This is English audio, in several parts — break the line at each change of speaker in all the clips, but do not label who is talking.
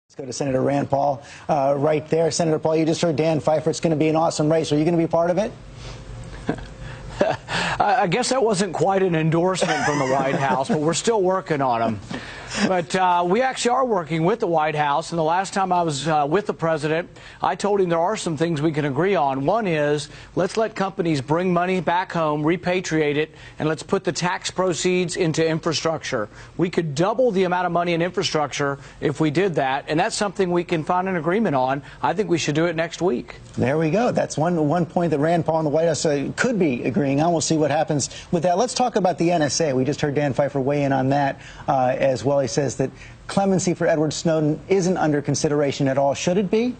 Let's go to Senator Rand Paul right there. Senator Paul, you just heard Dan Pfeiffer. It's going to be an awesome race. Are you going to be part of it?
I guess that wasn't quite an endorsement from the White House, but we're still working on them. But we actually are working with the White House, and the last time I was with the president, I told him there are some things we can agree on. One is, let's let companies bring money back home, repatriate it, and let's put the tax proceeds into infrastructure. We could double the amount of money in infrastructure if we did that, and that's something we can find an agreement on. I think we should do it next week.
There we go. That's one point that Rand Paul and the White House could be agreeing on. We'll see what happens with that. Let's talk about the NSA. We just heard Dan Pfeiffer weigh in on that as well. He says that clemency for Edward Snowden isn't under consideration at all. Should it be?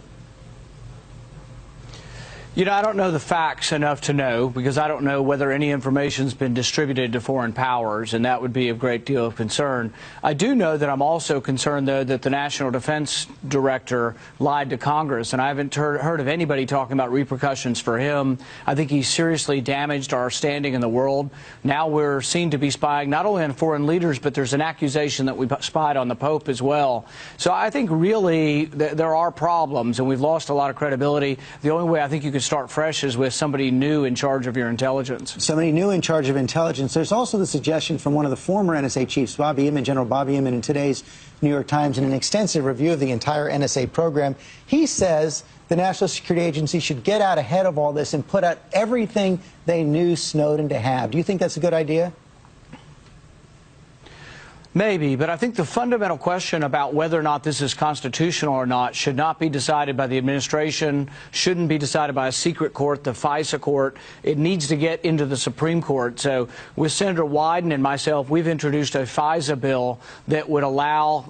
You know, I don't know the facts enough to know, because I don't know whether any information's been distributed to foreign powers, and that would be a great deal of concern. I do know that I'm also concerned, though, that the National Defense Director lied to Congress, and I haven't heard of anybody talking about repercussions for him. I think he seriously damaged our standing in the world. Now we're seen to be spying not only on foreign leaders, but there's an accusation that we spied on the Pope as well. So I think really there are problems, and we've lost a lot of credibility. The only way I think you could start fresh is with somebody new in charge of your intelligence.
Somebody new in charge of intelligence. There's also the suggestion from one of the former NSA chiefs, Bobby Inman, General Bobby Inman, in today's New York Times, in an extensive review of the entire NSA program. He says the National Security Agency should get out ahead of all this and put out everything they knew Snowden to have. Do you think that's a good idea?
Maybe, but I think the fundamental question about whether or not this is constitutional or not should not be decided by the administration, shouldn't be decided by a secret court, the FISA court. It needs to get into the Supreme Court. So with Senator Wyden and myself, we've introduced a FISA bill that would allow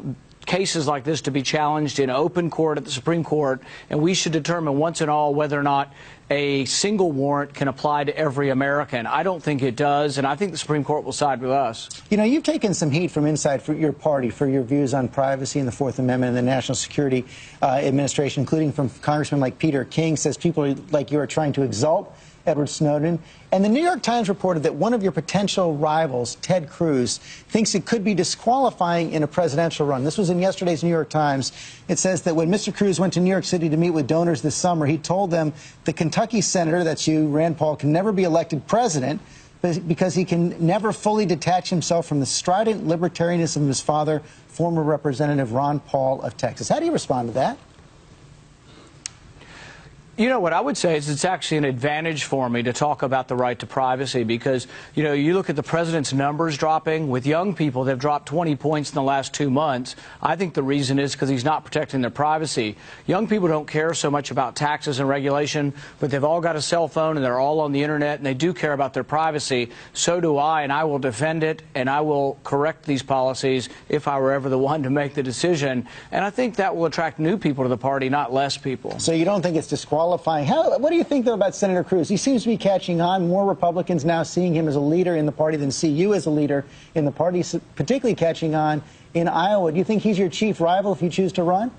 cases like this to be challenged in open court at the Supreme Court, and we should determine once and all whether or not a single warrant can apply to every American. I don't think it does, and I think the Supreme Court will side with us.
You know, you've taken some heat from inside for your party for your views on privacy and the Fourth Amendment and the National Security Administration, including from congressmen like Peter King, says people like you are trying to exalt Edward Snowden. And the New York Times reported that one of your potential rivals, Ted Cruz, thinks it could be disqualifying in a presidential run. This was in yesterday's New York Times. It says that when Mr. Cruz went to New York City to meet with donors this summer, he told them the Kentucky senator, that's you, Rand Paul, can never be elected president because he can never fully detach himself from the strident libertarianism of his father, former Representative Ron Paul of Texas. How do you respond to that?
You know, what I would say is it's actually an advantage for me to talk about the right to privacy because, you know, you look at the president's numbers dropping. With young people, they've dropped 20 points in the last 2 months. I think the reason is because he's not protecting their privacy. Young people don't care so much about taxes and regulation, but they've all got a cell phone and they're all on the internet and they do care about their privacy. So do I, and I will defend it and I will correct these policies if I were ever the one to make the decision. And I think that will attract new people to the party, not less people.
So you don't think it's disqualifying? What do you think, though, about Senator Cruz? He seems to be catching on. More Republicans now seeing him as a leader in the party than see you as a leader in the party, particularly catching on in Iowa. Do you think he's your chief rival if you choose to run?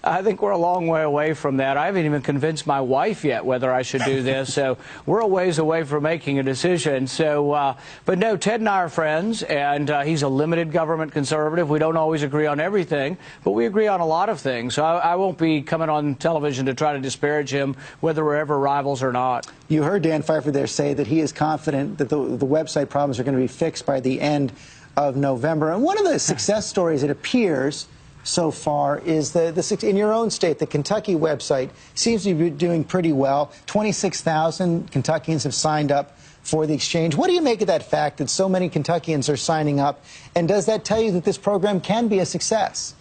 I think we're a long way away from that. I haven't even convinced my wife yet whether I should do this, so we're a ways away from making a decision. So, but no, Ted and I are friends, and he's a limited government conservative. We don't always agree on everything, but we agree on a lot of things. So I won't be coming on television to try to disparage him, whether we're ever rivals or not.
You heard Dan Pfeiffer there say that he is confident that the website problems are going to be fixed by the end of November. And one of the success stories, it appears, so far is in your own state, the Kentucky website seems to be doing pretty well. 26,000 Kentuckians have signed up for the exchange. What do you make of that fact that so many Kentuckians are signing up? And does that tell you that this program can be a success?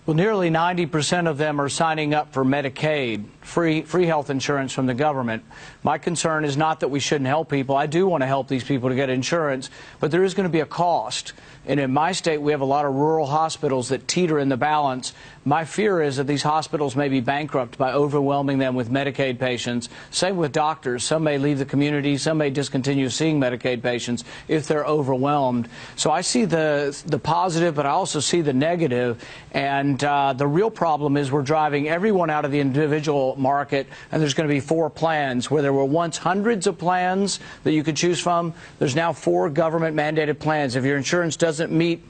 Well, nearly 90% of them are signing up for Medicaid, free health insurance from the government. My concern is not that we shouldn't help people. I do want to help these people to get insurance, but there is going to be a cost. And in my state, we have a lot of rural hospitals that teeter in the balance. My fear is that these hospitals may be bankrupt by overwhelming them with Medicaid patients. Same with doctors. Some may leave the community. Some may discontinue seeing Medicaid patients if they're overwhelmed. So I see the positive, but I also see the negative. And the real problem is we're driving everyone out of the individual market, and there's going to be 4 plans. Where there were once hundreds of plans that you could choose from, there's now 4 government-mandated plans. If your insurance doesn't meet